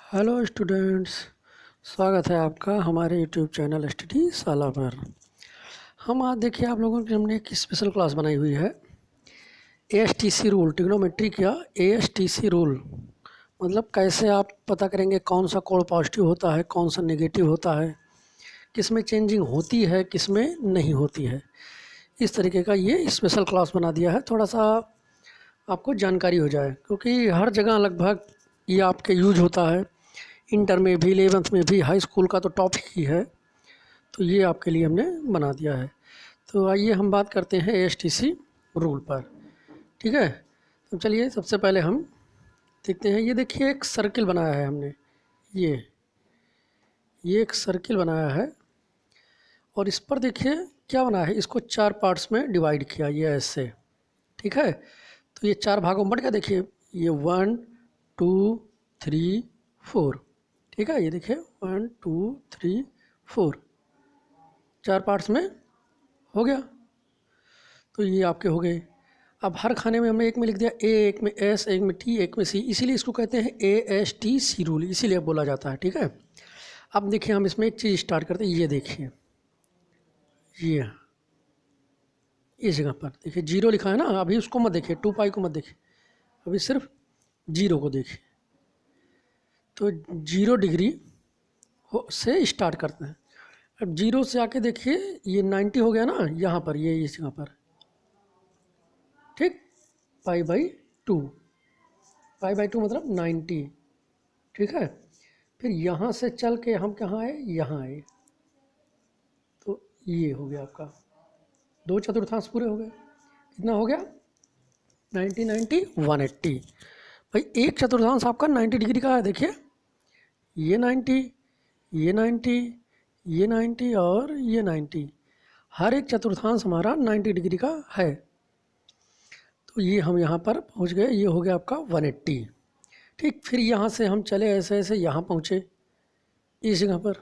Hello students, स्वागत है आपका हमारे यूट्यूब चैनल स्टडी साला पर। हम आज देखिए आप लोगों के हमने एक स्पेशल क्लास बनाई हुई है एएसटीसी रूल, ट्रिग्नोमेट्री का एएसटीसी रूल। मतलब कैसे आप पता करेंगे कौन सा कोण पॉजिटिव होता है, कौन सा नेगेटिव होता है, किस में चेंजिंग होती है, किस में नहीं होती है। इस तरीके का ये स्पेशल क्लास बना दिया है, थोड़ा सा आपको जानकारी हो जाए, क्योंकि हर जगह लगभग ये आपके यूज होता है। इंटर में भी, 11th में भी, हाई स्कूल का तो टॉपिक ही है, तो ये आपके लिए हमने बना दिया है। तो आइए हम बात करते हैं एएसटीसी रूल पर। ठीक है, तो चलिए सबसे पहले हम देखते हैं। ये देखिए एक सर्किल बनाया है हमने, ये एक सर्किल बनाया है और इस पर देखिए क्या बनाया है, इसको 4 पार्ट्स में डिवाइड किया, ये ऐसे। ठीक है, तो ये 4 भागों में बट गया। देखिए ये 1 2 3 4। ठीक है, ये देखिए 1 2 3 4, 4 पार्ट्स में हो गया। तो ये आपके हो गए। अब हर खाने में हमने एक में लिख दिया ए, एक में एस, एक में टी, एक में सी, इसीलिए इसको कहते हैं ASTC रूल, इसीलिए बोला जाता है। ठीक है, अब देखिए हम इसमें एक चीज़ स्टार्ट करते हैं। ये देखिए, ये इस जगह पर देखिए 0 लिखा है ना, अभी उसको मत देखिए, 2 पाई को मत देखिए, अभी सिर्फ 0 को देखिए। तो 0 डिग्री से स्टार्ट करते हैं। अब 0 से आके देखिए ये 90 हो गया ना, यहाँ पर, ये इस जगह पर। ठीक, π/2, π/2 मतलब 90। ठीक है, फिर यहाँ से चल के हम कहाँ आए, यहाँ आए, तो ये हो गया आपका 2/4 पूरे हो गए। कितना हो गया, 90 90 180। भाई 1/4 आपका 90 डिग्री का है। देखिए ये 90, ये 90, ये 90 और ये 90, हर एक चतुर्थांश हमारा 90 डिग्री का है। तो ये हम यहाँ पर पहुँच गए, ये हो गया आपका 180। ठीक, फिर यहाँ से हम चले ऐसे ऐसे यहाँ पहुँचे इस जगह पर,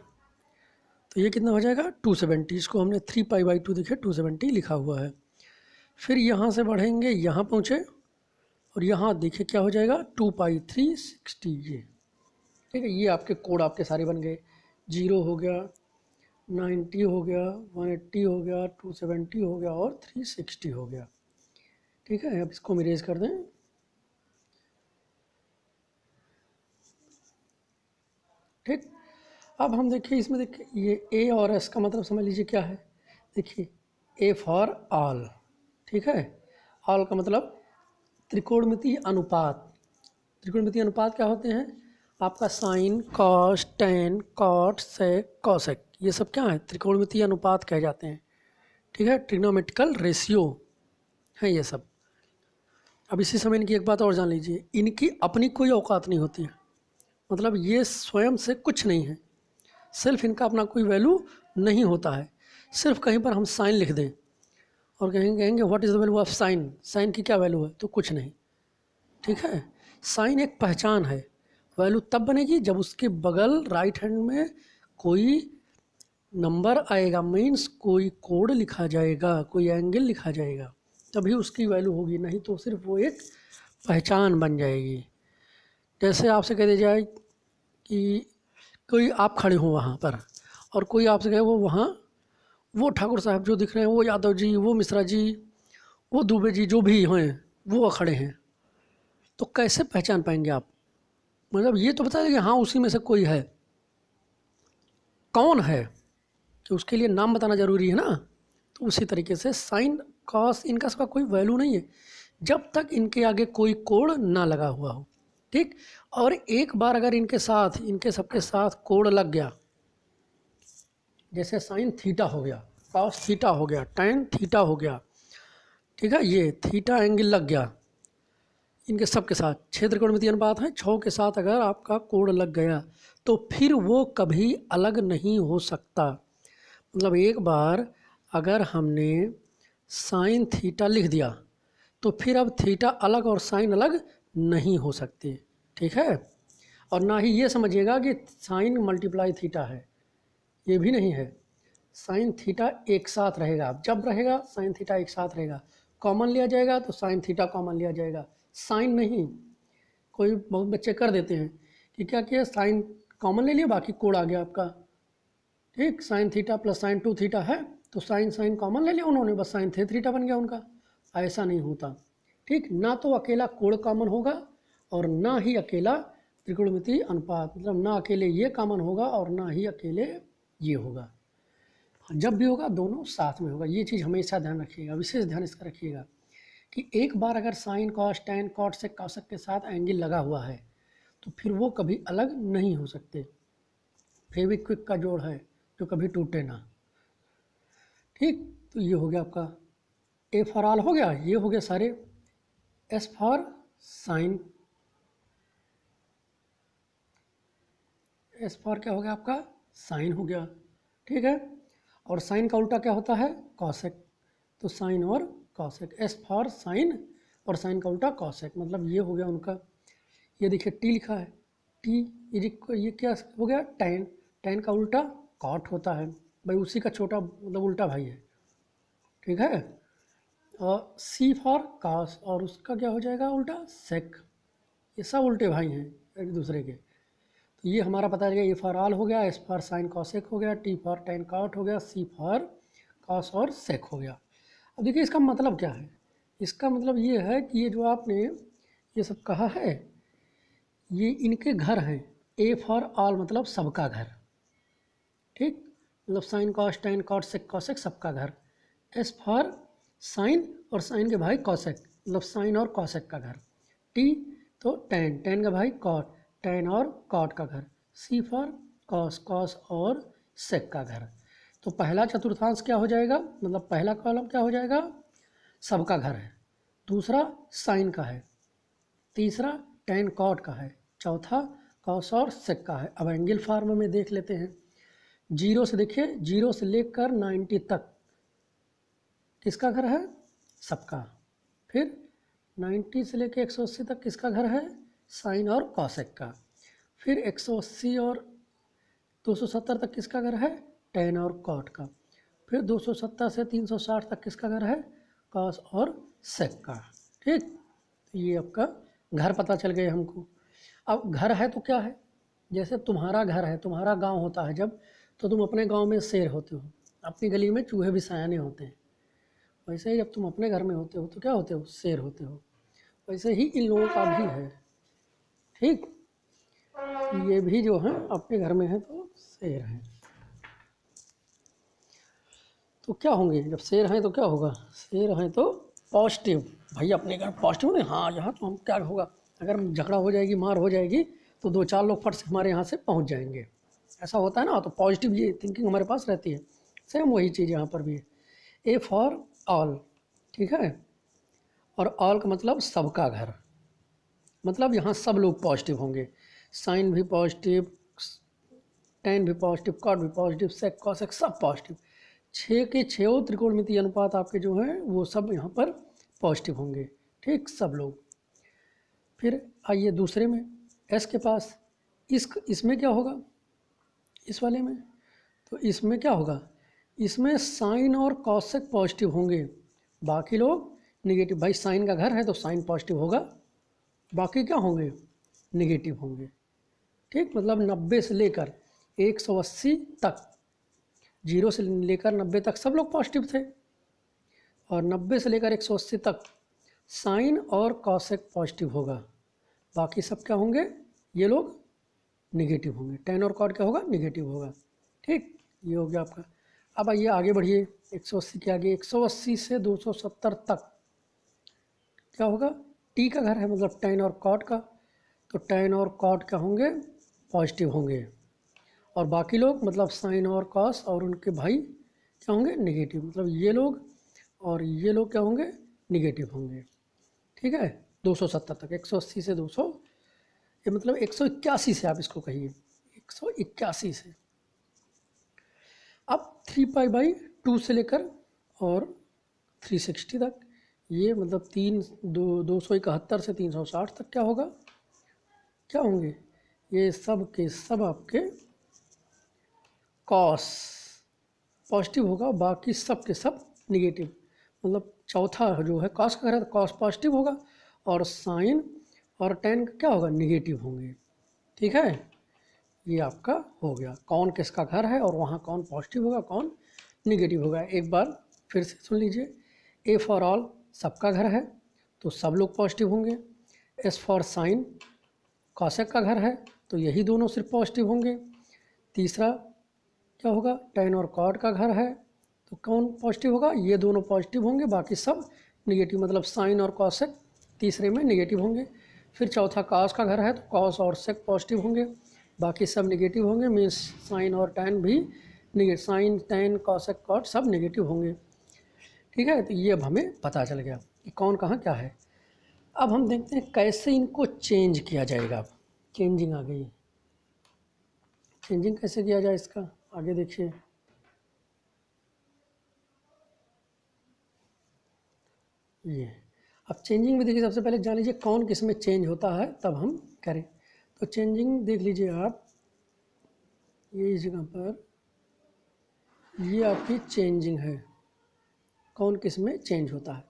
तो ये कितना हो जाएगा 270। इसको हमने 3π/2 देखिए 270 लिखा हुआ है। फिर यहाँ से बढ़ेंगे, यहाँ पहुँचे और यहाँ देखिए क्या हो जाएगा 2π360। ये ठीक है, ये आपके कोड आपके सारे बन गए। 0 हो गया, 90 हो गया, 180 हो गया, 270 हो गया और 360 हो गया। ठीक है, अब इसको हम इरेज कर दें। ठीक, अब हम देखिए इसमें, देखिए ये ए और एस का मतलब समझ लीजिए क्या है। देखिए ए फॉर ऑल। ठीक है, ऑल का मतलब त्रिकोणमितीय अनुपात। त्रिकोणमितीय अनुपात क्या होते हैं, आपका sign, cos, ten, cot, sec, cosec, ये सब क्या है, त्रिकोणमितीय अनुपात कहे जाते हैं। ठीक है, ट्रिग्नोमेट्रिकल रेशियो है ये सब। अब इसी समय इनकी एक बात और जान लीजिए, इनकी अपनी कोई औकात नहीं होती है। मतलब ये स्वयं से कुछ नहीं है, सिर्फ इनका अपना कोई वैल्यू नहीं होता है। सिर्फ कहीं पर हम साइन लिख दें और कहेंगे what is the value of sine, sine की क्या वैल्यू है, तो कुछ नहीं। ठीक है, साइन एक पहचान है। वैल्यू तब बनेगी जब उसके बगल राइट हैंड में कोई नंबर आएगा, मीन्स कोई कोड लिखा जाएगा, कोई एंगल लिखा जाएगा, तभी उसकी वैल्यू होगी, नहीं तो सिर्फ वो एक पहचान बन जाएगी। जैसे आपसे कह दिया जाए कि कोई आप खड़े हो वहाँ पर और कोई आपसे कहे वो वहाँ, वो ठाकुर साहब जो दिख रहे हैं, वो यादव जी, वो मिश्रा जी, वो दुबे जी, जो भी हैं वो खड़े हैं, तो कैसे पहचान पाएंगे आप। मतलब ये तो बता दें कि हाँ उसी में से कोई है, कौन है, कि उसके लिए नाम बताना ज़रूरी है ना। तो उसी तरीके से साइन, कॉस, इनका सबका कोई वैल्यू नहीं है जब तक इनके आगे कोई कोड ना लगा हुआ हो। ठीक, और एक बार अगर इनके साथ, इनके सबके साथ कोड लग गया, जैसे साइन थीटा हो गया, कॉस थीटा हो गया, टैन थीटा हो गया, ठीक है, ये थीटा एंगल लग गया, इनके सब के साथ 6 त्रिकोणमितीय अनुपात है, 6 के साथ अगर आपका कोड लग गया तो फिर वो कभी अलग नहीं हो सकता। मतलब एक बार अगर हमने साइन थीटा लिख दिया तो फिर अब थीटा अलग और साइन अलग नहीं हो सकते। ठीक है, और ना ही ये समझिएगा कि साइन मल्टीप्लाई थीटा है, ये भी नहीं है। साइन थीटा एक साथ रहेगा, जब रहेगा साइन थीटा एक साथ रहेगा, कॉमन लिया जाएगा तो साइन थीटा कॉमन लिया जाएगा, साइन नहीं। कोई बहुत बच्चे कर देते हैं कि क्या किया, साइन कॉमन ले लिया, बाकी कोड आ गया आपका। ठीक, sine theta plus sign 2 theta है, तो साइन साइन कॉमन ले लिया उन्होंने, बस साइन थीटा बन गया उनका। ऐसा नहीं होता। ठीक, ना तो अकेला कोड कॉमन होगा और ना ही अकेला त्रिकोणमितीय अनुपात, मतलब ना अकेले ये कॉमन होगा और ना ही अकेले ये होगा। जब भी होगा दोनों साथ में होगा। ये चीज़ हमेशा ध्यान रखिएगा, विशेष ध्यान इसका रखिएगा कि एक बार अगर sine cos tan cot sec cosec के साथ एंगल लगा हुआ है तो फिर वो कभी अलग नहीं हो सकते। फेविक्विक का जोड़ है जो कभी टूटे ना। ठीक, तो ये हो गया आपका ए फॉर ऑल हो गया, ये हो गया सारे। S for sine, S for क्या हो गया आपका, साइन हो गया। ठीक है, और साइन का उल्टा क्या होता है, कॉसेक, तो साइन और कॉसेक, एस फॉर साइन और साइन का उल्टा कॉसेक, मतलब ये हो गया उनका। ये देखिए टी लिखा है, टी ये क्या हो गया, टैन, टैन का उल्टा कॉट होता है भाई, उसी का छोटा मतलब उल्टा भाई है। ठीक है, और सी फॉर कॉस और उसका क्या हो जाएगा उल्टा, सेक। ये सब उल्टे भाई हैं एक दूसरे के। तो ये हमारा पता चल गया, ए फॉर ऑल हो गया, एस फॉर साइन कॉसेक हो गया, टी फॉर टैन कॉट हो गया, सी फॉर कॉस और सेक हो गया। अब देखिए इसका मतलब क्या है, इसका मतलब ये है कि ये जो आपने ये सब कहा है ये इनके घर हैं। ए फॉर ऑल मतलब सबका घर। ठीक, मतलब sine cos tan cot sec cosec सबका घर। एस फॉर साइन और साइन के भाई कॉसेक, मतलब साइन और कॉसेक का घर। टी तो टैन, टैन का भाई कॉट, टैन और कॉट का घर। सी फॉर कॉस, कॉस और सेक का घर। तो पहला चतुर्थांश क्या हो जाएगा, मतलब पहला कॉलम क्या हो जाएगा, सबका घर है। दूसरा साइन का है, तीसरा टैन कॉट का है, चौथा कॉस और सेक का है। अब एंगल फॉर्म में देख लेते हैं। जीरो से देखिए, जीरो से लेकर 90 तक किसका घर है, सबका। फिर 90 से लेकर 180 तक किसका घर है, साइन और कॉसेक का। फिर 180 और 270 तक किसका घर है, टैन और कॉट का। फिर 270 से 360 तक किसका घर है, कॉस और सेक का। ठीक, ये आपका घर पता चल गए हमको। अब घर है तो क्या है, जैसे तुम्हारा घर है, तुम्हारा गांव होता है जब, तो तुम अपने गांव में शेर होते हो, अपनी गली में चूहे भी सयाने होते हैं। वैसे ही जब तुम अपने घर में होते हो तो क्या होते हो, शेर होते हो। वैसे ही इन लोगों का भी है। ठीक, ये भी जो है अपने घर में है तो शेर है। तो क्या होंगे, जब शेर हैं तो क्या होगा, शेर हैं तो पॉजिटिव। भाई अपने घर पॉजिटिव नहीं, हाँ यहाँ तो हम क्या होगा, अगर झगड़ा हो जाएगी, मार हो जाएगी तो 2-4 लोग फट से हमारे यहाँ से पहुँच जाएंगे। ऐसा होता है ना, तो पॉजिटिव ये थिंकिंग हमारे पास रहती है। सेम वही चीज़ यहाँ पर भी है। ए फॉर ऑल, ठीक है, और ऑल का मतलब सबका घर, मतलब यहाँ सब लोग पॉजिटिव होंगे। साइन भी पॉजिटिव, टैन भी पॉजिटिव, कॉट भी पॉजिटिव, सेक कॉसेक सब पॉजिटिव। 6 के 6 त्रिकोणमितीय अनुपात आपके जो हैं वो सब यहाँ पर पॉजिटिव होंगे। ठीक, सब लोग। फिर आइए दूसरे में, एस के पास, इसमें क्या होगा, इस वाले में, तो इसमें क्या होगा, इसमें साइन और कॉसेक पॉजिटिव होंगे, बाकी लोग निगेटिव। भाई साइन का घर है तो साइन पॉजिटिव होगा, बाकी क्या होंगे, निगेटिव होंगे। ठीक, मतलब 90 से लेकर 180 तक, 0 से लेकर 90 तक सब लोग पॉजिटिव थे, और 90 से लेकर 180 तक साइन और कॉसेक पॉजिटिव होगा, बाकी सब क्या होंगे, ये लोग निगेटिव होंगे। टैन और कॉट क्या होगा, निगेटिव होगा। ठीक, ये हो गया आपका। अब आइए आगे बढ़िए, 180 के आगे, 180 से 270 तक क्या होगा, टी का घर है मतलब टैन और कॉट का, तो टैन और कॉट क्या होंगे, पॉजिटिव होंगे, और बाकी लोग मतलब साइन और कॉस और उनके भाई क्या होंगे, निगेटिव, मतलब ये लोग और ये लोग क्या होंगे, निगेटिव होंगे। ठीक है, 270 तक, 180 से 200, ये मतलब 181 से आप इसको कहिए, 181 से। अब 3π/2 से लेकर और 360 तक, ये मतलब 271 से 360 तक क्या होगा, क्या होंगे, ये सब के सब आपके कॉस पॉजिटिव होगा, बाकी सब के सब निगेटिव। मतलब चौथा जो है कॉस का घर है तो कॉस पॉजिटिव होगा, और साइन और टैन का क्या होगा, निगेटिव होंगे। ठीक है, ये आपका हो गया कौन किसका घर है और वहाँ कौन पॉजिटिव होगा कौन निगेटिव होगा। एक बार फिर से सुन लीजिए। ए फॉर ऑल सबका घर है तो सब लोग पॉजिटिव होंगे। एस फॉर साइन कॉसेक का घर है तो यही दोनों सिर्फ पॉजिटिव होंगे। तीसरा क्या होगा, टैन और कॉट का घर है तो कौन पॉजिटिव होगा, ये दोनों पॉजिटिव होंगे, बाकी सब निगेटिव, मतलब साइन और कॉसेक तीसरे में निगेटिव होंगे। फिर चौथा कॉस का घर है तो कॉस और सेक पॉजिटिव होंगे, बाकी सब निगेटिव होंगे, मीन्स साइन और टैन भी negative, sine tan cosec cot सब निगेटिव होंगे। ठीक है, तो ये अब हमें पता चल गया कि कौन कहाँ क्या है। अब हम देखते हैं कैसे इनको चेंज किया जाएगा। अब चेंजिंग आ गई, चेंजिंग कैसे किया जाए इसका आगे देखिए। ये अब चेंजिंग में देखिए, सबसे पहले जान लीजिए कौन किस में चेंज होता है तब हम करें। तो चेंजिंग देख लीजिए आप, ये इस जगह पर ये आपकी चेंजिंग है, कौन किस में चेंज होता है।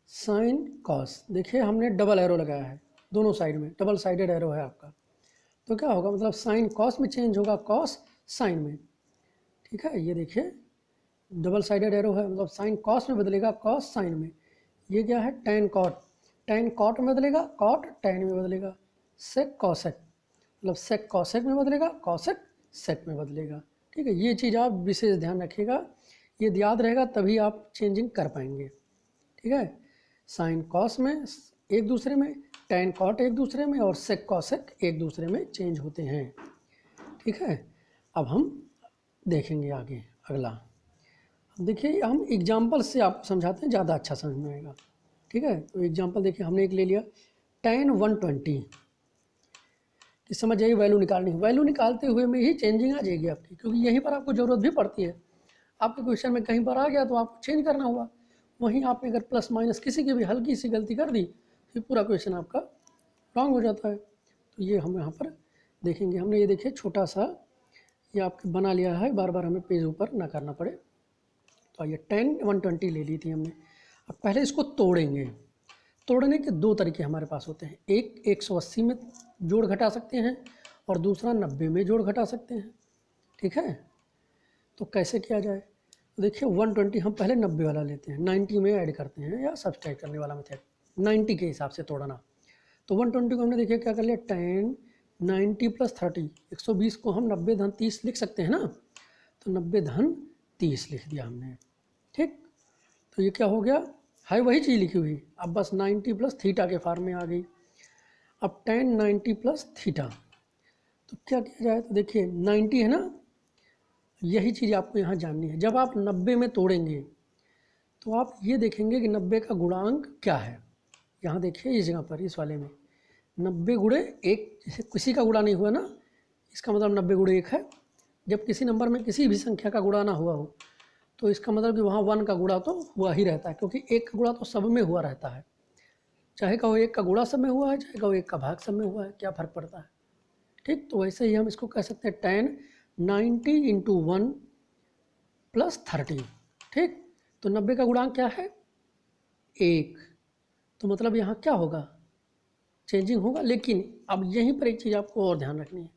साइन कॉस, देखिए हमने डबल एरो लगाया है दोनों साइड में, डबल साइडेड एरो है आपका, तो क्या होगा, मतलब साइन कॉस में चेंज होगा, कॉस साइन में। ठीक है, ये देखिए डबल साइडेड एरो है, मतलब साइन कॉस में बदलेगा, कॉस साइन में। ये क्या है, टैन कॉट, टैन कॉट में बदलेगा, कॉट टैन में बदलेगा। सेक कॉसेक, मतलब सेक कॉसेक में बदलेगा, कॉसेक सेक में बदलेगा। ठीक है, ये चीज़ आप विशेष ध्यान रखिएगा, ये याद रहेगा तभी आप चेंजिंग कर पाएंगे। ठीक है, साइन कॉस में एक दूसरे में, टैन कॉट एक दूसरे में, और सेक कॉसेक एक दूसरे में चेंज होते हैं। ठीक है, अब हम देखेंगे आगे अगला। अब देखिए हम एग्जाम्पल से आपको समझाते हैं, ज़्यादा अच्छा समझ में आएगा। ठीक है, तो एग्जाम्पल देखिए, हमने एक ले लिया tan 120, इस समझ जाइए वैल्यू निकालनी है, वैल्यू निकालते हुए में ही चेंजिंग आ जाएगी आपकी, क्योंकि यहीं पर आपको ज़रूरत भी पड़ती है। आपके क्वेश्चन में कहीं पर आ गया तो आपको चेंज करना हुआ, वहीं आपने अगर प्लस माइनस किसी की भी हल्की सी गलती कर दी फिर पूरा क्वेश्चन आपका रॉन्ग हो जाता है। तो ये हम यहाँ पर देखेंगे, हमने ये देखिए छोटा सा ये आपके बना लिया है, बार बार हमें पेज ऊपर ना करना पड़े। तो ये 10 120 ले ली थी हमने। अब पहले इसको तोड़ेंगे, तोड़ने के दो तरीके हमारे पास होते हैं, एक 180 में जोड़ घटा सकते हैं और दूसरा 90 में जोड़ घटा सकते हैं। ठीक है, तो कैसे किया जाए, तो देखिए 120 हम पहले 90 वाला लेते हैं, 90 में ऐड करते हैं, या सब्सट्रैक्ट करने वाला मेथड 90 के हिसाब से तोड़ना। तो 120 को हमने देखिए क्या कर लिया, 10 90 + 30, 120 को हम 90 धन 30 लिख सकते हैं ना, तो 90 धन 30 लिख दिया हमने। ठीक, तो ये क्या हो गया, है वही चीज़ लिखी हुई, अब बस 90 + थीटा के फार्म में आ गई। अब 10 90 + थीटा, तो क्या किया जाए, तो देखिए 90 है ना, यही चीज़ आपको यहाँ जाननी है। जब आप 90 में तोड़ेंगे तो आप ये देखेंगे कि 90 का गुणांक क्या है। यहाँ देखिए इस जगह पर, इस वाले में 90 गुणे 1, जैसे किसी का गुणा नहीं हुआ ना, इसका मतलब 90 गुणे 1 है। जब किसी नंबर में किसी भी संख्या का गुणा ना हुआ हो तो इसका मतलब कि वहाँ 1 का गुणा तो हुआ ही रहता है, क्योंकि 1 का गुणा तो सब में हुआ रहता है। चाहे कहो 1 का गुणा सब में हुआ है, चाहे कहो 1 का भाग सब में हुआ है, क्या फ़र्क पड़ता है। ठीक, तो वैसे ही हम इसको कह सकते हैं 10 90 × 1 + 30। ठीक, तो 90 का गुणांक क्या है, 1, तो मतलब यहाँ क्या होगा, चेंजिंग होगा। लेकिन अब यहीं पर एक चीज़ आपको और ध्यान रखनी है,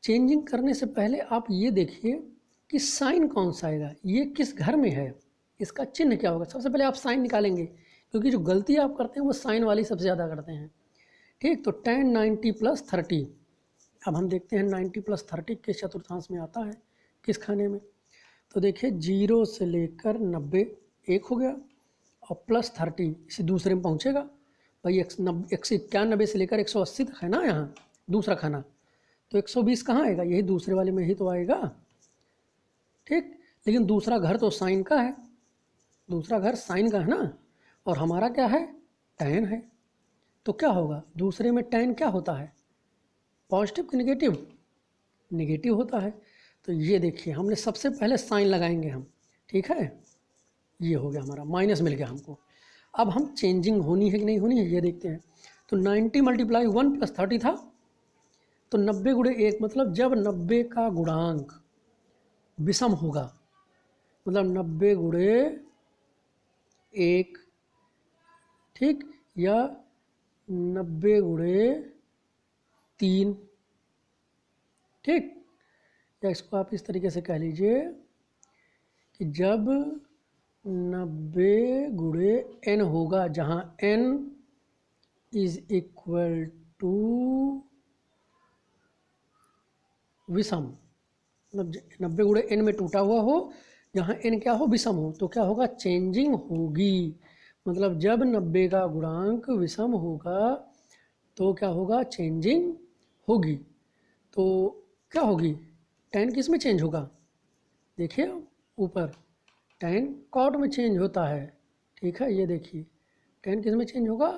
चेंजिंग करने से पहले आप ये देखिए कि साइन कौन सा आएगा, ये किस घर में है, इसका चिन्ह क्या होगा। सबसे पहले आप साइन निकालेंगे, क्योंकि जो गलती आप करते हैं वो साइन वाली सबसे ज़्यादा करते हैं। ठीक, तो 10 90 + 30, अब हम देखते हैं 90 + 30 किस चतुर्थांश में आता है, किस खाने में। तो देखिए 0 से लेकर 90 एक हो गया, और +30 इसी दूसरे में पहुँचेगा भाई। 191 से लेकर 180 तक है ना यहाँ दूसरा खाना, तो 120 कहाँ आएगा, यही दूसरे वाले में ही तो आएगा। ठीक, लेकिन दूसरा घर तो साइन का है, दूसरा घर साइन का है ना, और हमारा क्या है, टैन है। तो क्या होगा, दूसरे में टैन क्या होता है, पॉजिटिव कि निगेटिव, निगेटिव होता है। तो ये देखिए हमने सबसे पहले साइन लगाएंगे हम। ठीक है, ये हो गया हमारा, माइनस मिल गया हमको। अब हम चेंजिंग होनी है कि नहीं होनी है ये देखते हैं। तो 90 × 1 + 30 था, तो 90 गुणे 1, मतलब जब 90 का गुणांक विषम होगा, मतलब 90 गुणे 1, ठीक, या 90 गुणे 3, ठीक। या इसको आप इस तरीके से कह लीजिए कि जब 90 गुणे n होगा, जहाँ n इज इक्वल टू विषम, मतलब 90 गुणे n में टूटा हुआ हो, जहाँ n क्या हो, विषम हो, तो क्या होगा, चेंजिंग होगी। मतलब जब 90 का गुणांक विषम होगा तो क्या होगा, चेंजिंग होगी। तो क्या होगी, tan किस में चेंज होगा, देखिए ऊपर tan कॉट में चेंज होता है। ठीक है, ये देखिए tan किस में चेंज होगा,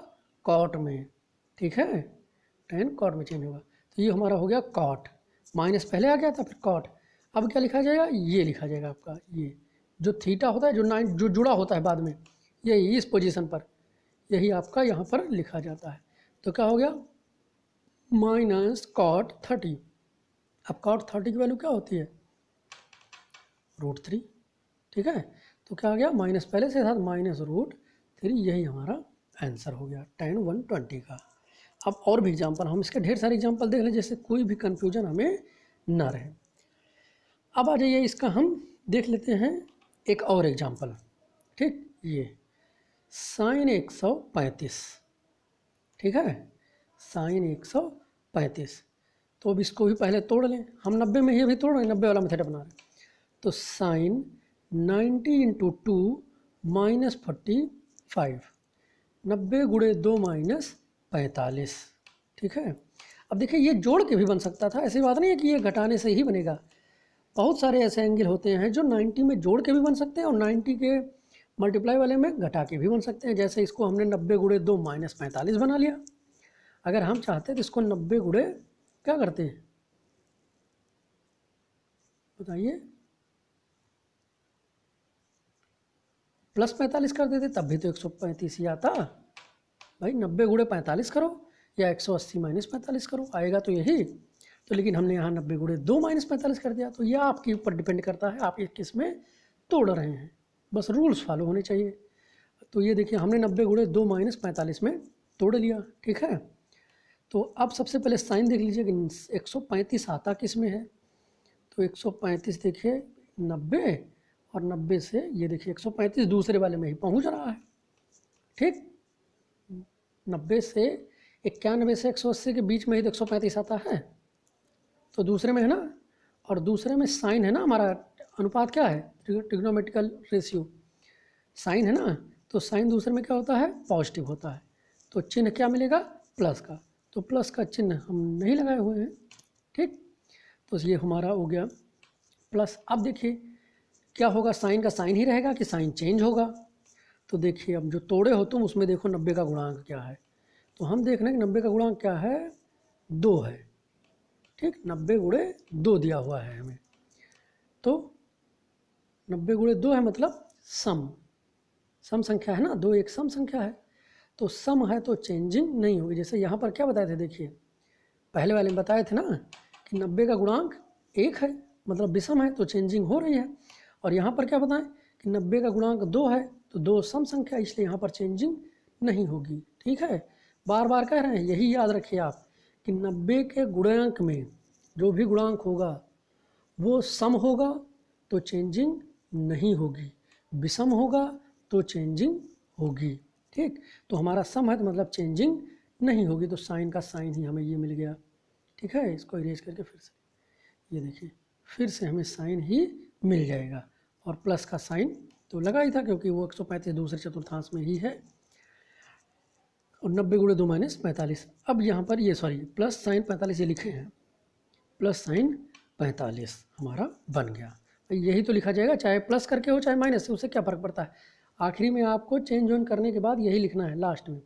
कॉट में। ठीक है, tan कॉट में चेंज होगा। तो ये हमारा हो गया कॉट, माइनस पहले आ गया था, फिर कॉट। अब क्या लिखा जाएगा, ये लिखा जाएगा आपका, ये जो थीटा होता है, जो जुड़ा होता है बाद में, यही इस पोजीशन पर, यही आपका यहाँ पर लिखा जाता है। तो क्या हो गया, माइनस कॉट 30। अब कॉट 30 की वैल्यू क्या होती है, √3। ठीक है, तो क्या आ गया, माइनस पहले से था, -√3, यही हमारा आंसर हो गया tan 120 का। अब और भी एग्जाम्पल, हम इसके ढेर सारे एग्जाम्पल देख लें, जैसे कोई भी कन्फ्यूजन हमें ना रहे। अब आ जाइए, इसका हम देख लेते हैं एक और एग्जाम्पल। ठीक, ये sin 135। ठीक है, sin 135। तो अब इसको भी पहले तोड़ लें, हम 90 में ही अभी तोड़ रहे हैं, 90 वाला मेथड अपना रहे हैं। तो sin 90 × 2 -45, 90 गुणे 2 -45। ठीक है, अब देखिए ये जोड़ के भी बन सकता था, ऐसी बात नहीं है कि ये घटाने से ही बनेगा। बहुत सारे ऐसे एंगल होते हैं जो 90 में जोड़ के भी बन सकते हैं और 90 के मल्टीप्लाई वाले में घटा के भी बन सकते हैं। जैसे इसको हमने 90 गुणे 2 -45 बना लिया। अगर हम चाहते तो इसको 90 गुणे क्या करते हैं, बताइए, +45 कर देते, तब भी तो 135 ही आता। भाई 90 गुणे 45 करो या 180 - 45 करो, आएगा तो यही। तो लेकिन हमने यहाँ 90 गुणे 2 -45 कर दिया। तो यह आपके ऊपर डिपेंड करता है, आप ये किस में तोड़ रहे हैं, बस रूल्स फॉलो होने चाहिए। तो ये देखिए हमने 90 गुणे 2 -45 में तोड़ लिया। ठीक है, तो अब सबसे पहले साइन देख लीजिए कि 135 आता किस में है। तो 135 देखिए 90 और 90 से ये देखिए 135 दूसरे वाले में ही पहुंच रहा है। ठीक, 90 से 91 से 180 के बीच में ही तो 135 आता है, तो दूसरे में है ना। और दूसरे में साइन है ना, हमारा अनुपात क्या है, ट्रिग्नोमेट्रिकल रेशियो, साइन है ना। तो साइन दूसरे में क्या होता है, पॉजिटिव होता है। तो चिन्ह क्या मिलेगा, प्लस का। तो प्लस का चिन्ह हम नहीं लगाए हुए हैं। ठीक, तो ये हमारा हो गया प्लस। अब देखिए क्या होगा, साइन का साइन ही रहेगा कि साइन चेंज होगा। तो देखिए अब जो तोड़े हो तुम, उसमें देखो 90 का गुणांक क्या है। तो हम देख रहे हैं कि 90 का गुणांक क्या है, 2 है। ठीक, 90 गुणे 2 दिया हुआ है हमें। तो 90 गुणे 2 है मतलब सम संख्या है ना, 2 एक सम संख्या है। तो सम है तो चेंजिंग नहीं होगी। जैसे यहाँ पर क्या बताए थे, देखिए पहले वाले में बताए थे ना कि 90 का गुणांक 1 है, मतलब विषम है तो चेंजिंग हो रही है। और यहाँ पर क्या बताएं कि 90 का गुणांक 2 है, तो 2 सम संख्या, इसलिए यहाँ पर चेंजिंग नहीं होगी। ठीक है, बार बार कह रहे हैं, यही याद रखिए आप कि 90 के गुणांक में जो भी गुणांक होगा वो सम होगा तो चेंजिंग नहीं होगी, विषम होगा तो चेंजिंग होगी। ठीक, तो हमारा सम है तो मतलब चेंजिंग नहीं होगी। तो साइन का साइन ही हमें ये मिल गया। ठीक है, इसको इरेज करके फिर से ये देखिए, फिर से हमें साइन ही मिल जाएगा। और प्लस का साइन तो लगा ही था क्योंकि वो 135 दूसरे चतुर्थांश में ही है। और 90 गुणे 2 -45। अब यहाँ पर ये सॉरी प्लस साइन 45 ये लिखे हैं, प्लस साइन 45 हमारा बन गया। यही तो लिखा जाएगा, चाहे प्लस करके हो चाहे माइनस से, उससे क्या फ़र्क पड़ता है। आखिरी में आपको चेंज ऑन करने के बाद यही लिखना है लास्ट में,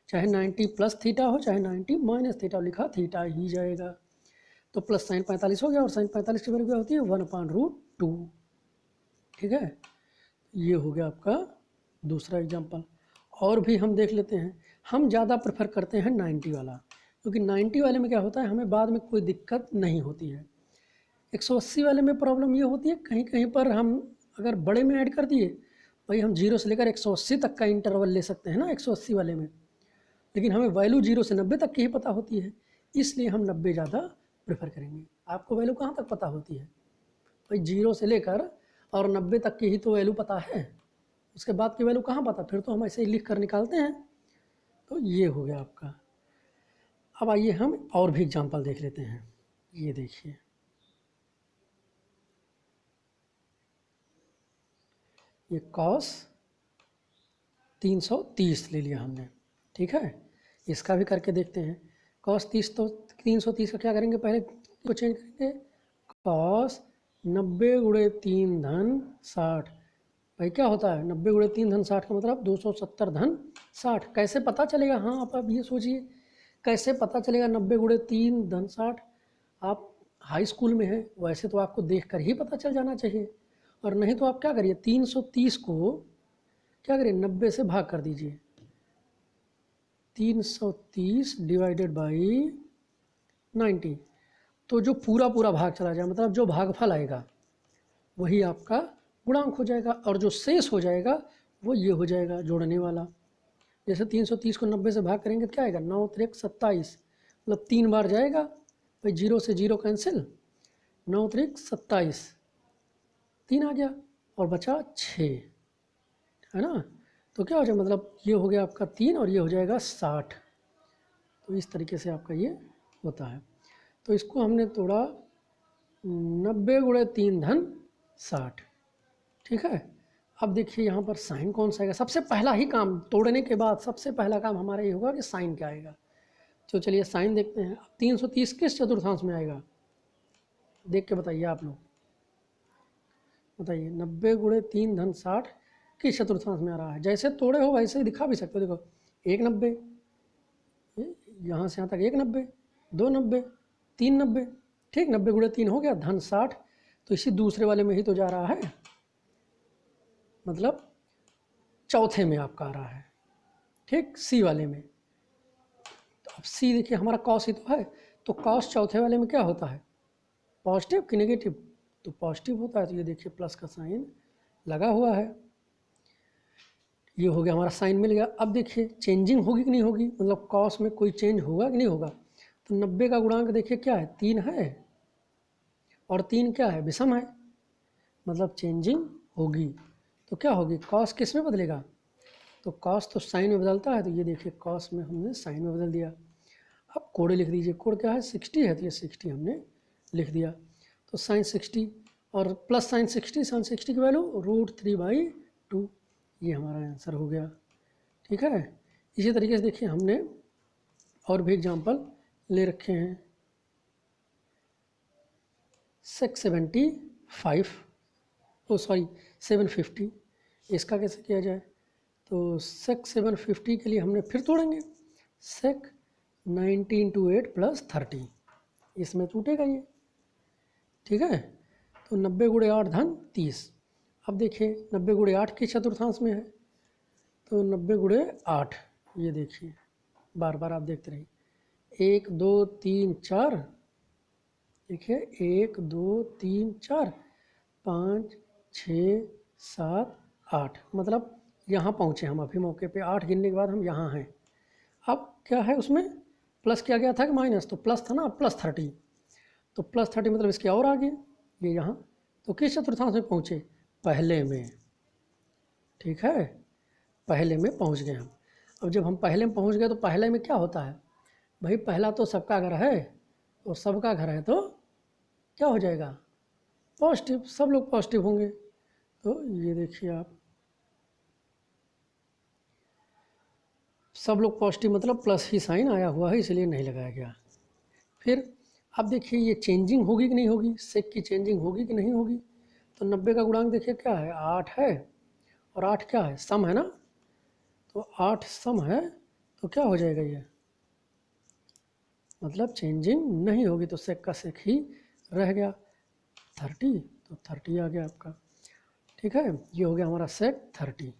चाहे 90 + थीटा हो चाहे 90 - थीटा, लिखा थीटा ही जाएगा। तो प्लस साइन 45 हो गया और साइन 45 की वैल्यू क्या होती है, 1/√2। ठीक है, ये हो गया आपका दूसरा एग्जाम्पल। और भी हम देख लेते हैं। हम ज़्यादा प्रेफर करते हैं 90 वाला, क्योंकि 90 वाले में क्या होता है, हमें बाद में कोई दिक्कत नहीं होती है। 180 वाले में प्रॉब्लम ये होती है, कहीं कहीं पर हम अगर बड़े में ऐड कर दिए, भाई हम 0 से लेकर 180 तक का इंटरवल ले सकते हैं ना 180 वाले में, लेकिन हमें वैल्यू 0 से 90 तक की ही पता होती है, इसलिए हम 90 ज़्यादा प्रेफर करेंगे। आपको वैल्यू कहाँ तक पता होती है भाई? 0 से लेकर और 90 तक की ही तो वैल्यू पता है, उसके बाद की वैल्यू कहाँ पता? फिर तो हम ऐसे ही लिख कर निकालते हैं। तो ये हो गया आपका। अब आइए हम और भी एग्जांपल देख लेते हैं। ये देखिए, ये cos 330 ले लिया हमने, ठीक है। इसका भी करके देखते हैं। cos 30 तो 330 का क्या करेंगे, पहले को चेंज करेंगे। cos 90 गुणे 3 धन 60, भाई क्या होता है 90 गुणे 3 धन 60 का मतलब 270 धन 60। कैसे पता चलेगा? हाँ, आप अब ये सोचिए कैसे पता चलेगा 90 गुणे 3 धन 60? आप हाई स्कूल में हैं, वैसे तो आपको देख कर ही पता चल जाना चाहिए, और नहीं तो आप क्या करिए 330 को क्या करिए 90 से भाग कर दीजिए। 330 डिवाइडेड बाई 90, तो जो पूरा पूरा भाग चला जाए मतलब जो भागफल आएगा वही आपका गुणांक हो जाएगा, और जो शेष हो जाएगा वो ये हो जाएगा जोड़ने वाला। जैसे 330 को 90 से भाग करेंगे तो क्या आएगा 9 3 27, मतलब 3 बार जाएगा भाई, 0 से 0 कैंसिल, 9 3 27, 3 आ गया और बचा 6, है ना। तो क्या हो जाएगा, मतलब ये हो गया आपका 3 और ये हो जाएगा 60। तो इस तरीके से आपका ये होता है। तो इसको हमने तोड़ा 90 गुणे 3 धन 60, ठीक है। अब देखिए यहाँ पर साइन कौन सा आएगा? सबसे पहला ही काम तोड़ने के बाद सबसे पहला काम हमारा ये होगा कि साइन क्या आएगा। तो चलिए साइन देखते हैं। 330 किस चतुर्थांश में आएगा, देख के बताइए आप लोग, बताइए 90 गुणे 3 धन 60 किस चतुर्थांश में आ रहा है? जैसे तोड़े हो वैसे ही दिखा भी सकते हो। देखो 190, यहाँ से यहाँ तक 190, 290, 390, ठीक। 90 गुणे 3 हो गया धन 60, तो इसी दूसरे वाले में ही तो जा रहा है, मतलब चौथे में आपका आ रहा है, ठीक, सी वाले में। तो अब सी देखिए हमारा कॉस ही तो है, तो कॉस चौथे वाले में क्या होता है, पॉजिटिव कि नेगेटिव? तो पॉजिटिव होता है। तो ये देखिए प्लस का साइन लगा हुआ है, ये हो गया हमारा साइन मिल गया। अब देखिए चेंजिंग होगी कि नहीं होगी, मतलब कॉस में कोई चेंज होगा कि नहीं होगा? तो 90 का गुणांक देखिए क्या है, 3 है, और 3 क्या है, विषम है, मतलब चेंजिंग होगी। तो क्या होगी, कॉस किस में बदलेगा? तो कॉस तो साइन में बदलता है, तो ये देखिए कॉस में हमने साइन में बदल दिया। अब कोड लिख दीजिए, कोड क्या है 60 है, तो ये 60 हमने लिख दिया। तो साइन 60 और प्लस साइन 60, साइन 60 की वैल्यू √3/2, ये हमारा आंसर हो गया, ठीक है। इसी तरीके से देखिए हमने और भी एग्जांपल ले रखे हैं। sec 75, ओ सॉरी 750, इसका कैसे किया जाए? तो sec 750 के लिए हमने फिर तोड़ेंगे। sec 19 × 8 + 30, इसमें टूटेगा ये, ठीक है। तो 90 गुणे 8 धन 30। अब देखिए 90 गुणे 8 किस चतुर्थांश में है? तो 90 गुणे 8, ये देखिए बार बार आप देखते रहिए, 1 2 3 4, देखिए 1 2 3 4 5 6 7 8, मतलब यहाँ पहुँचे हम अभी मौके पे, 8 गिनने के बाद हम यहाँ हैं। अब क्या है उसमें, प्लस किया गया था कि माइनस? तो प्लस था ना, +30, तो +30 मतलब इसके और आगे ये यहाँ। तो किस चतुर्थांश में पहुँचे? पहले में, ठीक है, पहले में पहुँच गए हम। अब जब हम पहले में पहुँच गए तो पहले में क्या होता है भाई, पहला तो सबका घर है, और सबका घर है तो क्या हो जाएगा, पॉजिटिव, सब लोग पॉजिटिव होंगे। तो ये देखिए आप, सब लोग पॉजिटिव मतलब प्लस ही साइन आया हुआ है, इसलिए नहीं लगाया गया। फिर अब देखिए ये चेंजिंग होगी कि नहीं होगी, सेक की चेंजिंग होगी कि नहीं होगी? तो 90 का गुणांक देखिए क्या है, 8 है, और 8 क्या है, सम है ना। तो 8 सम है, तो क्या हो जाएगा ये, मतलब चेंजिंग नहीं होगी, तो सेक का सेक ही रह गया। 30, तो 30 आ गया आपका, ठीक है। ये हो गया हमारा सेक 30,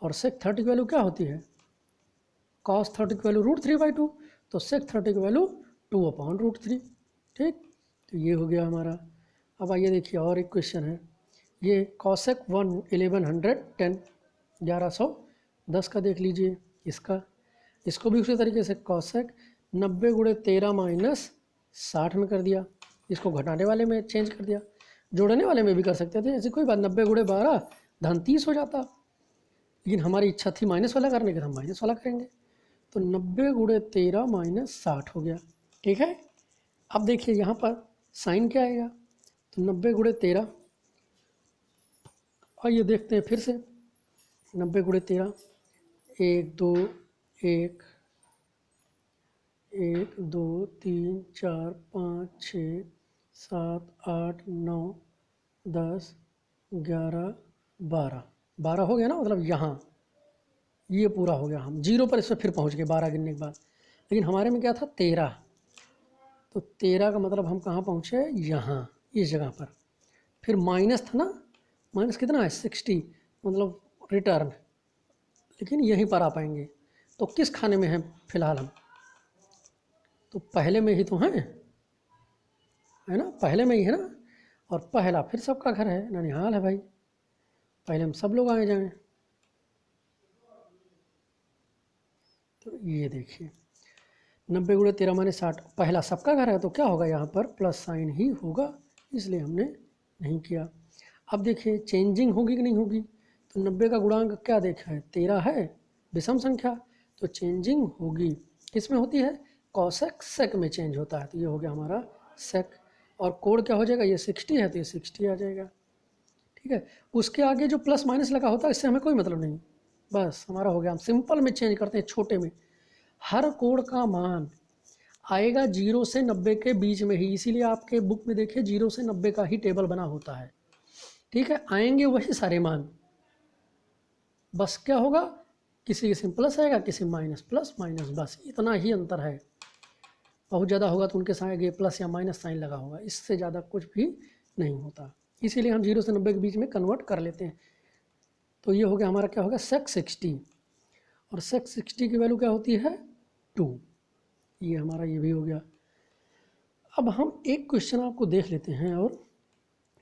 और सेक 30 की वैल्यू क्या होती है, cos 30 की वैल्यू √3/2, तो सेक 30 की वैल्यू 2/√3, ठीक। तो ये हो गया हमारा। अब आइए देखिए और एक क्वेश्चन है, ये cosec 1110 1110 का देख लीजिए। इसको भी उसी तरीके से cosec 90 गुणे 13 - 60 में कर दिया, इसको घटाने वाले में चेंज कर दिया, जोड़ने वाले में भी कर सकते थे, ऐसी कोई बात। 90 गुणे 12 धन 30 हो जाता, लेकिन हमारी इच्छा थी माइनस वाला करने की, तो हम माइनस वाला करेंगे। तो 90 गुणे 13 माइनस 60 हो गया। ठीक है, अब देखिए यहाँ पर साइन क्या आएगा, तो 90 गुणे 13, आइए देखते हैं फिर से। 90 गुणे 13, 1 2 1 1 2 3 4 5 6 7 8 9 10 11 12, 12 हो गया ना, मतलब यहाँ ये पूरा हो गया, हम जीरो पर इससे फिर पहुँच गए 12 गिनने के बाद। लेकिन हमारे में क्या था 13, तो 13 का मतलब हम कहाँ पहुँचे, यहाँ इस जगह पर। फिर माइनस था ना, माइनस कितना है 60, मतलब रिटर्न, लेकिन यहीं पर आ पाएंगे। तो किस खाने में है फिलहाल हम, तो पहले में ही तो हैं, है ना, पहले में ही है ना। और पहला फिर सबका घर है, ननिहाल है भाई, पहले हम सब लोग आए जाएं। तो ये देखिए 90 गुणे 13 माइनस 60, पहला सबका घर है, तो क्या होगा यहाँ पर प्लस साइन ही होगा, इसलिए हमने नहीं किया। अब देखिए चेंजिंग होगी कि नहीं होगी, तो 90 का गुणांक क्या देखा है 13 है, विषम संख्या, तो चेंजिंग होगी, किस में होती है, कॉसेक सेक में चेंज होता है। तो ये हो गया हमारा सेक, और कोड क्या हो जाएगा, ये 60 है तो ये 60 आ जाएगा। ठीक है, उसके आगे जो प्लस माइनस लगा होता है इससे हमें कोई मतलब नहीं, बस हमारा हो गया। हम सिंपल में चेंज करते हैं, छोटे में। हर कोड का मान आएगा 0 से 90 के बीच में ही, इसीलिए आपके बुक में देखिए 0 से 90 का ही टेबल बना होता है। ठीक है, आएंगे वही सारे मान, बस क्या होगा, किसी किसी प्लस आएगा, किसी माइनस, प्लस माइनस, बस इतना ही अंतर है। बहुत ज़्यादा होगा तो उनके आगे प्लस या माइनस साइन लगा होगा, इससे ज़्यादा कुछ भी नहीं होता, इसीलिए हम 0 से 90 के बीच में कन्वर्ट कर लेते हैं। तो ये हो गया हमारा, क्या होगा, सेक 60, और सेक 60 की वैल्यू क्या होती है 2, ये हमारा ये भी हो गया। अब हम एक क्वेश्चन आपको देख लेते हैं और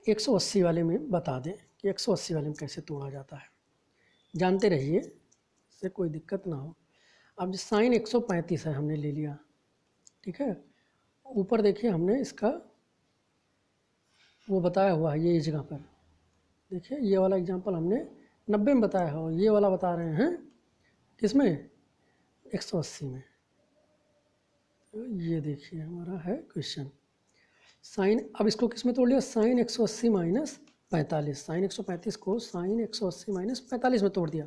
180 वाले में बता दें कि 180 वाले में कैसे तोड़ा जाता है, जानते रहिए, इससे कोई दिक्कत ना हो। अब साइन 135 है, हमने ले लिया, ठीक है। ऊपर देखिए हमने इसका वो बताया हुआ है, ये इस जगह पर देखिए, ये वाला एग्जांपल हमने 90 में बताया हो, ये वाला बता रहे हैं किसमें, 180 में। तो ये देखिए हमारा है क्वेश्चन, साइन, अब इसको किस में तोड़ लिया, साइन 180 माइनस 45, साइन 135 को साइन 180 माइनस 45 में तोड़ दिया।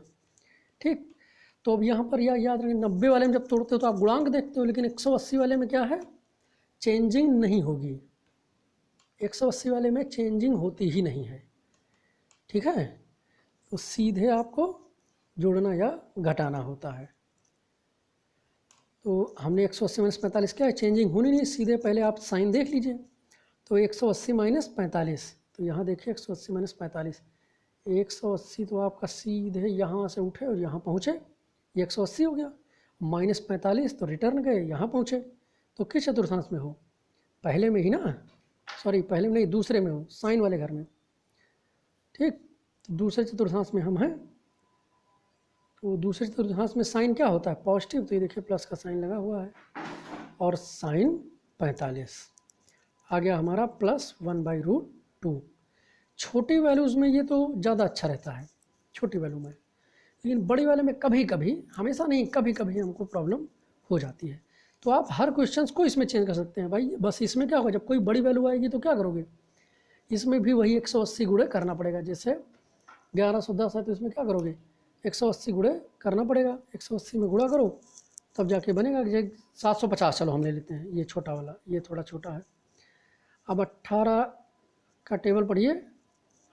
ठीक, तो अब यहाँ पर यह याद रखें, 90 वाले में जब तोड़ते हो तो आप गुणांक देखते हो, लेकिन 180 वाले में क्या है, चेंजिंग नहीं होगी, 180 वाले में चेंजिंग होती ही नहीं है। ठीक है, तो सीधे आपको जोड़ना या घटाना होता है। तो हमने 180 माइनस 45 क्या है, चेंजिंग होनी नहीं, सीधे पहले आप साइन देख लीजिए। तो 180 माइनस 45, तो यहाँ देखिए 180 माइनस 45, 180 तो आपका सीधे यहाँ से उठे और यहाँ पहुँचे, ये 180 हो गया, माइनस 45 तो रिटर्न गए, यहाँ पहुँचे। तो किस चतुर्थांश में हो, पहले में ही ना, सॉरी पहले में नहीं, दूसरे में हो, साइन वाले घर में। ठीक, तो दूसरे चतुर्थांश में हम हैं, तो दूसरे चतुर्थांश में साइन क्या होता है, पॉजिटिव, तो ये देखिए प्लस का साइन लगा हुआ है, और साइन 45 आ गया हमारा प्लस 1/√2। छोटी वैल्यूज़ में ये तो ज़्यादा अच्छा रहता है, छोटी वैल्यू में, लेकिन बड़ी वैल्यू में कभी कभी, हमेशा नहीं, कभी कभी हमको प्रॉब्लम हो जाती है। तो आप हर क्वेश्चन को इसमें चेंज कर सकते हैं भाई, बस इसमें क्या होगा, जब कोई बड़ी वैल्यू आएगी तो क्या करोगे, इसमें भी वही 180 गुणे करना पड़ेगा, जैसे 1110 है तो इसमें क्या करोगे, 180 गुणे करना पड़ेगा, 180 में गुणा करो तब जाके बनेगा। 750 चलो हम ले लेते हैं, ये छोटा वाला, ये थोड़ा छोटा है। अब 18 का टेबल पढ़िए,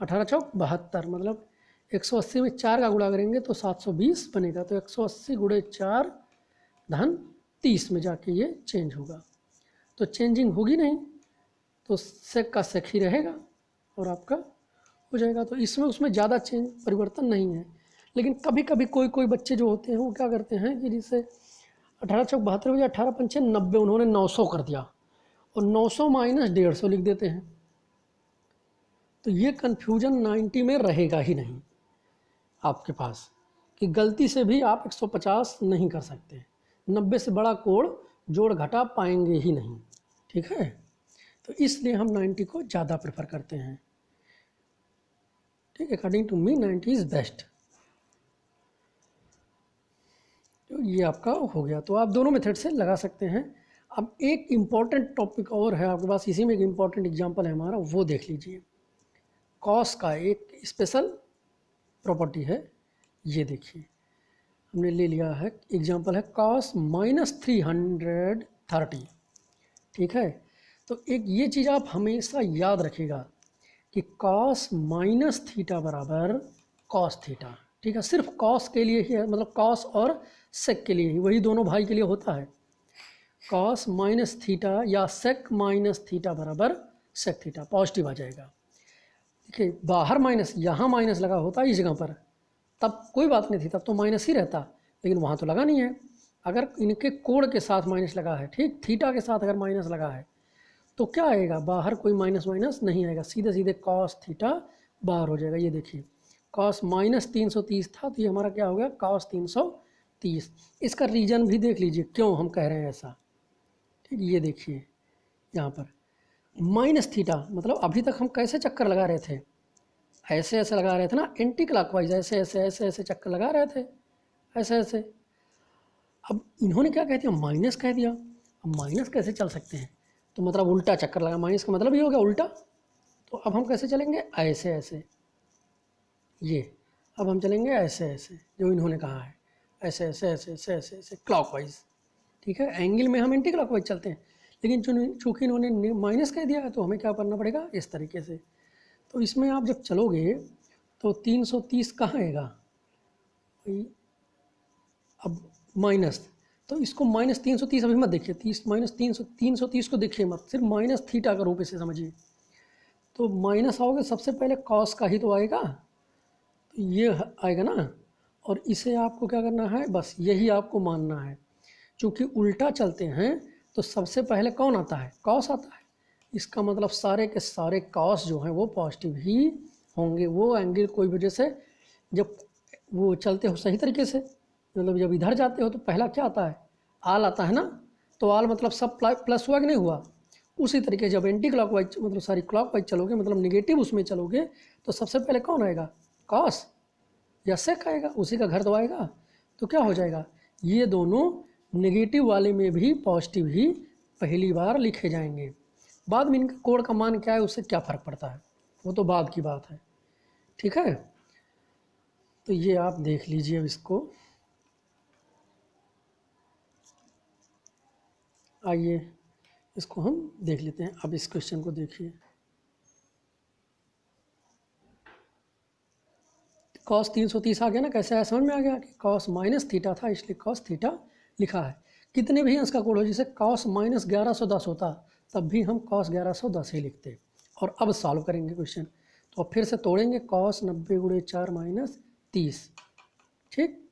18 चौक 72, मतलब 180 में 4 का गुणा करेंगे तो 720 बनेगा। तो 180 गुणे 4 धन 30 में जाके ये चेंज होगा, तो चेंजिंग होगी नहीं, तो सेक का सेक ही रहेगा और आपका हो जाएगा। तो इसमें उसमें ज़्यादा चेंज परिवर्तन नहीं है, लेकिन कभी कभी कोई कोई बच्चे जो होते हैं वो क्या करते हैं कि जैसे 18 चौक 72 बजे 18 पंचे 90, उन्होंने 900 कर दिया और 900 माइनस 150 लिख देते हैं। तो ये कन्फ्यूजन 90 में रहेगा ही नहीं आपके पास, कि गलती से भी आप 150 नहीं कर सकते, 90 से बड़ा कोड जोड़ घटा पाएंगे ही नहीं। ठीक है, तो इसलिए हम 90 को ज़्यादा प्रेफर करते हैं। ठीक, according to me 90 is best. तो ये आपका हो गया। तो आप दोनों मेथड से लगा सकते हैं। अब एक इम्पॉर्टेंट टॉपिक और है आपके पास, इसी में एक इम्पॉर्टेंट एग्जांपल है हमारा, वो देख लीजिए। कॉस का एक स्पेशल प्रॉपर्टी है, ये देखिए हमने ले लिया है एग्जांपल है कॉस -330। ठीक है, तो एक ये चीज़ आप हमेशा याद रखिएगा कि कॉस माइनस थीटा बराबर कॉस थीटा। ठीक है, सिर्फ कॉस के लिए ही है, मतलब कॉस और सेक के लिए ही, वही दोनों भाई के लिए होता है। कॉस माइनस थीटा या सेक माइनस थीटा बराबर सेक थीटा, पॉजिटिव आ जाएगा। देखिए बाहर माइनस, यहाँ माइनस लगा होता है इस जगह पर, तब कोई बात नहीं थी, तब तो माइनस ही रहता, लेकिन वहाँ तो लगा नहीं है। अगर इनके कोण के साथ माइनस लगा है, ठीक, थीटा के साथ अगर माइनस लगा है तो क्या आएगा, बाहर कोई माइनस माइनस नहीं आएगा, सीधे सीधे कॉस थीटा बाहर हो जाएगा। ये देखिए कॉस -330 था, तो ये हमारा क्या हो गया, कॉस 330। इसका रीज़न भी देख लीजिए क्यों हम कह रहे हैं ऐसा। ठीक, ये देखिए यहाँ पर माइनस थीटा, मतलब अभी तक हम कैसे चक्कर लगा रहे थे, ऐसे ऐसे लगा रहे थे ना, एंटी क्लॉकवाइज, ऐसे ऐसे ऐसे ऐसे चक्कर लगा रहे थे, ऐसे ऐसे। अब इन्होंने क्या कह दिया, माइनस कह दिया। अब माइनस कैसे चल सकते हैं, तो मतलब उल्टा चक्कर लगा, माइनस का मतलब ये हो गया उल्टा। तो अब हम कैसे चलेंगे, ऐसे ऐसे, ये अब हम चलेंगे ऐसे ऐसे, जो इन्होंने कहा है, ऐसे ऐसे ऐसे ऐसे ऐसे ऐसे क्लॉकवाइज। ठीक है, एंगल में हम एंटी क्लॉकवाइज चलते हैं, लेकिन चूँकि इन्होंने माइनस कह दिया है तो हमें क्या करना पड़ेगा, इस तरीके से। तो इसमें आप जब चलोगे तो 330 कहाँ आएगा भाई, अब माइनस, तो इसको -330 अभी मत देखिए, 330 को देखिए मत, सिर्फ माइनस थीटा का रूप इसे समझिए। तो माइनस आओगे सबसे पहले कॉस का ही तो आएगा, तो ये आएगा ना, और इसे आपको क्या करना है, बस यही आपको मानना है। क्योंकि उल्टा चलते हैं तो सबसे पहले कौन आता है, कॉस आता है। इसका मतलब सारे के सारे कॉस जो हैं वो पॉजिटिव ही होंगे। वो एंगल कोई वजह से जब वो चलते हो सही तरीके से, मतलब जब इधर जाते हो तो पहला क्या आता है, आल आता है ना, तो आल मतलब सब प्लस हुआ कि नहीं हुआ। उसी तरीके जब एंटी क्लॉकवाइज मतलब सारी क्लॉकवाइज चलोगे, मतलब निगेटिव उसमें चलोगे, तो सबसे पहले कौन आएगा, कॉस या सेक आएगा, उसी का घर तो आएगा। तो क्या हो जाएगा, ये दोनों नेगेटिव वाले में भी पॉजिटिव ही पहली बार लिखे जाएंगे। बाद में इनका कोण का मान क्या है, उससे क्या फ़र्क पड़ता है, वो तो बाद की बात है। ठीक है, तो ये आप देख लीजिए अब इसको। आइए इसको हम देख लेते हैं। अब इस क्वेश्चन को देखिए, कॉस 330 आ गया ना, कैसे आया समझ में आ गया कि कॉस माइनस थीटा था इसलिए कॉस थीटा लिखा है। कितने भी अंश का कोण हो, जैसे कॉस -1110 होता तब भी हम कॉस 1110 ही लिखते। और अब सॉल्व करेंगे क्वेश्चन, तो अब फिर से तोड़ेंगे, कॉस 90 × 4 - 30। ठीक,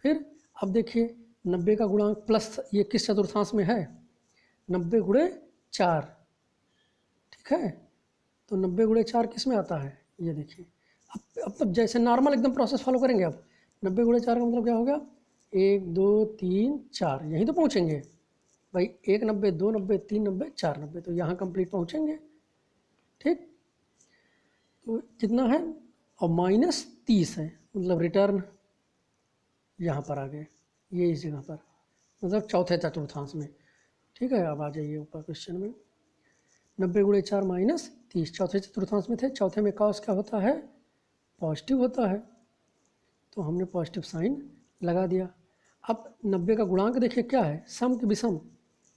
फिर अब देखिए 90 का गुणांक प्लस ये किस चतुर्थांश में है, 90 × 4। ठीक है, तो 90 × 4 किस में आता है, ये देखिए। अब तब जैसे नॉर्मल एकदम प्रोसेस फॉलो करेंगे। अब 90 × 4 का मतलब क्या हो गया, 1 2 3 4, यहीं तो पहुँचेंगे भाई, 1 90 2 90 3 90 4 90, तो यहाँ कंप्लीट पहुँचेंगे। ठीक, तो कितना है, और -30 है, मतलब रिटर्न यहाँ पर आ गए, ये इस जगह पर, मतलब चौथे चतुर्थांश में। ठीक है, अब आ जाइए ऊपर क्वेश्चन में, 90 × 4 - 30 चौथे चतुर्थांश में थे, चौथे में कॉस क्या होता है, पॉजिटिव होता है, तो हमने पॉजिटिव साइन लगा दिया। अब 90 का गुणांक देखिए क्या है, सम की विषम,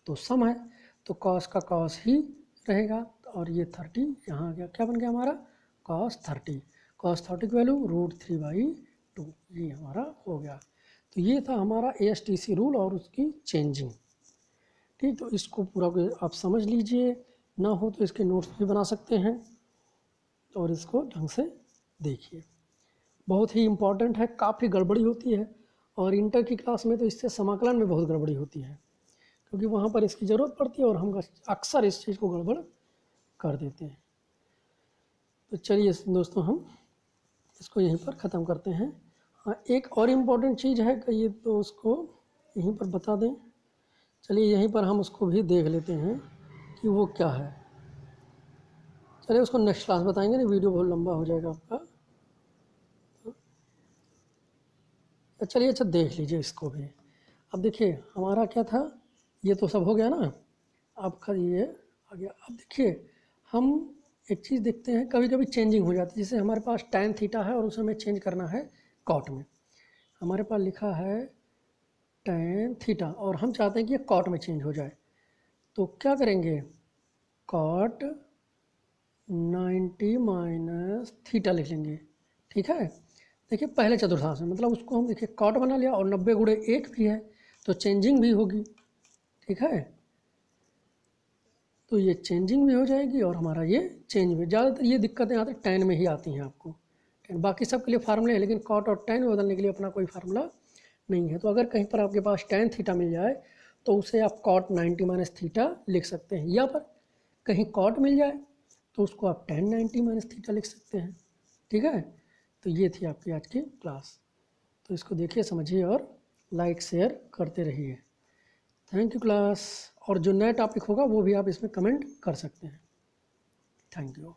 तो सम है, तो कॉस का कॉस ही रहेगा, और ये 30 यहाँ आ गया, क्या बन गया हमारा, कॉस 30। कॉस 30 की वैल्यू √3/2, ये हमारा हो गया। तो ये था हमारा ASTC रूल और उसकी चेंजिंग। ठीक, तो इसको पूरा आप समझ लीजिए, ना हो तो इसके नोट्स भी बना सकते हैं, और इसको ढंग से देखिए, बहुत ही इम्पॉर्टेंट है, काफ़ी गड़बड़ी होती है, और इंटर की क्लास में तो इससे समाकलन में बहुत गड़बड़ी होती है, क्योंकि वहाँ पर इसकी ज़रूरत पड़ती है और हम अक्सर इस चीज़ को गड़बड़ कर देते हैं। तो चलिए दोस्तों, हम इसको यहीं पर ख़त्म करते हैं। हाँ, एक और इम्पॉर्टेंट चीज़ है कि ये तो उसको यहीं पर बता दें, चलिए यहीं पर हम उसको भी देख लेते हैं कि वो क्या है। चलिए उसको नेक्स्ट क्लास बताएंगे, नहीं वीडियो बहुत लंबा हो जाएगा आपका। चलिए अच्छा देख लीजिए इसको भी। अब देखिए हमारा क्या था, ये तो सब हो गया ना। आपका ये आ गया। अब देखिए हम एक चीज़ देखते हैं, कभी कभी चेंजिंग हो जाती है। जैसे हमारे पास tan थीटा है और उसे हमें चेंज करना है कॉट में। हमारे पास लिखा है tan थीटा और हम चाहते हैं कि ये कॉट में चेंज हो जाए। तो क्या करेंगे, कॉट 90 माइनस थीटा लिख लेंगे। ठीक है, देखिए पहले चतुर्थांश में, मतलब उसको हम देखिए कॉट बना लिया और 90 गुणे 1 भी है तो चेंजिंग भी होगी। ठीक है, तो ये चेंजिंग भी हो जाएगी और हमारा ये चेंज भी। ज़्यादातर ये दिक्कतें आती हैं tan में ही आती हैं आपको। बाकी सब के लिए फार्मूले हैं, लेकिन कॉट और tan में बदलने के लिए अपना कोई फार्मूला नहीं है। तो अगर कहीं पर आपके पास tan थीटा मिल जाए तो उसे आप कॉट 90 माइनस थीटा लिख सकते हैं, या पर कहीं कॉट मिल जाए तो उसको आप tan 90 माइनस थीटा लिख सकते हैं। ठीक है, तो ये थी आपकी आज की क्लास। तो इसको देखिए, समझिए और लाइक शेयर करते रहिए। Thank you class. और जो नया टॉपिक होगा वो भी आप इसमें कमेंट कर सकते हैं। Thank you.